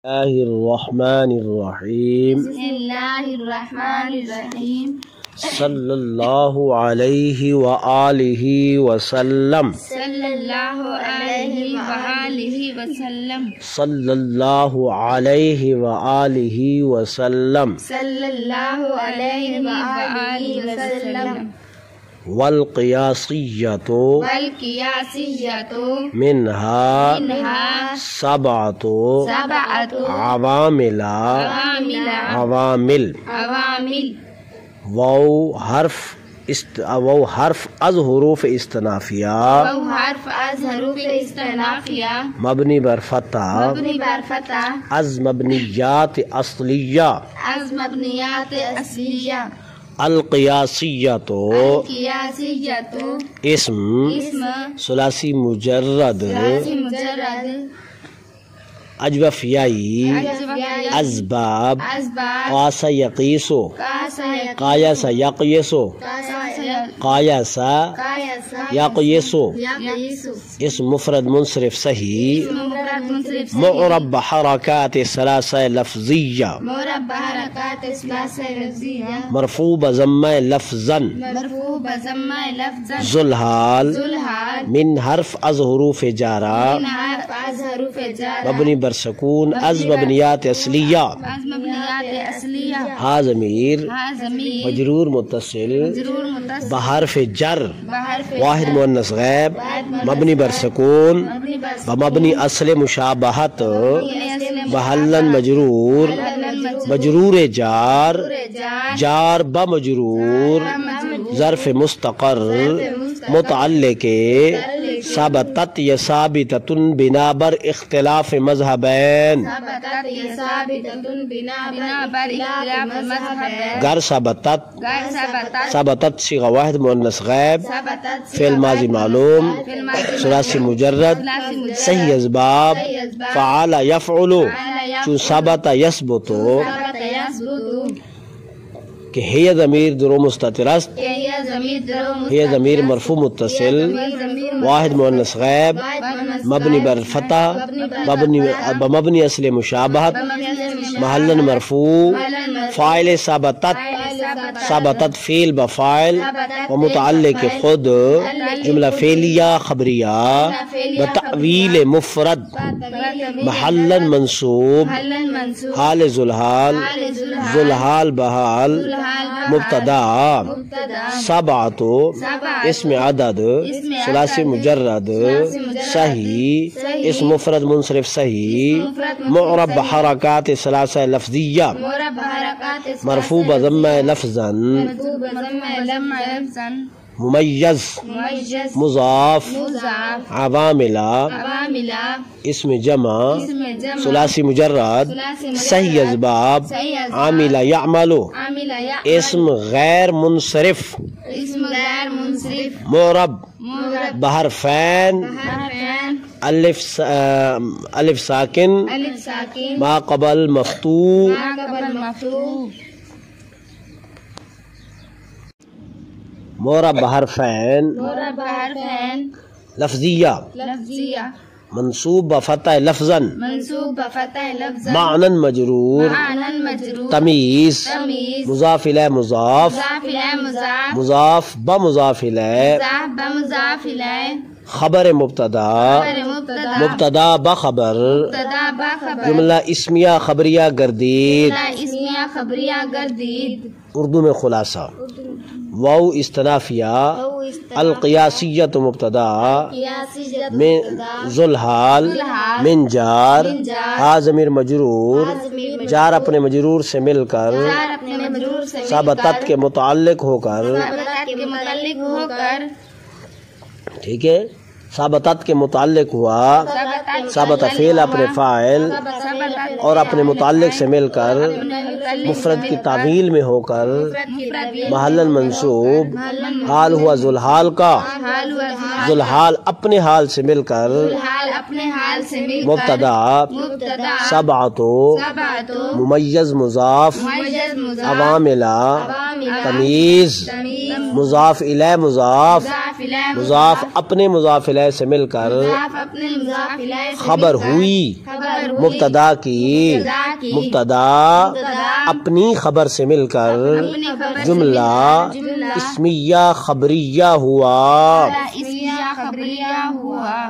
الله الرحمن الرحيم بسم الله الرحمن الرحيم صلى الله عليه وآله وسلم صلى الله عليه وآله وسلم صلى الله عليه وآله وسلم صلى الله عليه وآله وسلم والقياسية والقياسية منها سبعة عوامل وہ حرف از حروف استنافیہ مبنی بر فتح از مبنیات اصلیہ القیاسیۃ اسم ثلاثی مجرد اجوفیائی اسباب قاس یقیسو قایس یقیسو قایس یقیسو اسم مفرد منصرف صحیح معرب بحرکات ثلاثہ لفظیہ مرفوع بضمہ لفظا ذوالحال من حرف از حروف جارہ مبنی بر سکون از مبنیات اصلیہ ہا ضمیر مجرور متصل بحرف جر واحد مؤنث غائب مبنی بر سکون بمبنی اصل مشابہت محلا مجرور مجرور جار جار بمجرور ظرف مستقر متعلق ثبتت یا ثابتۃ بنا بر اختلاف مذہبین گر ثبتت ثبتت صیغہ واحد مؤنث غائب فعل ماضی معلوم ثلاثی مجرد صحیح اسباب فعل یفعل چون ثبت یثبت کہ ہی ضمیر درو مستتر است ہی ضمیر مرفوع متصل واحد مؤنث غائب مبنی بر فتح مبنی اصل مشابہت محلا مرفوع فاعل ثبتت ثبتت فعل بفاعل ومتعلق خود جملہ فعلیہ خبریہ بتأویل مفرد محلا منصوب حال ذوالحال ذوالحال بحال مبتدا سبعۃ اسم عدد ثلاثی مجرد صحیح اسم مفرد منصرف صحیح معرب بحرکات ثلاثہ لفظیہ مرفوع بضمہ لفظا ممیز مضاف عوامل اسم جمع ثلاثی مجرد صحیح اسباب عامل یعمل اسم غیر منصرف معرب بحرفین الف ساکن ما قبل مفتوح معرب بحرفین لفظیہ منصوب بفتح لفظا معنی مجرور تمیز مضاف الیہ مضاف مضاف بمضاف الیہ خبر مبتدا مبتدا بخبر جملہ اسمیہ خبریہ گردید اردو میں خلاصہ واو استنافیہ القیاسیۃ مبتدا من ذوالحال من جار ہا ضمیر مجرور جار اپنے مجرور سے مل کر ثبتت کے متعلق ہو کر ٹھیک ہے ثبتت کے متعلق ہوا ثبت فعل اپنے فاعل اور اپنے متعلق سے مل کر مفرد کی تعویل میں ہو کر محلا منصوب حال ہوا ذوالحال کا ذوالحال اپنے حال سے مل کر مبتدا سبعۃ ممیز مضاف عوامل تمیز مضاف الیہ مضاف مضاف اپنے مضاف الیہ سے مل کر خبر ہوئی مبتدا کی مبتدا اپنی خبر سے مل کر جملہ اسمیہ خبریہ ہوا. اسمیہ خبریہ ہوا.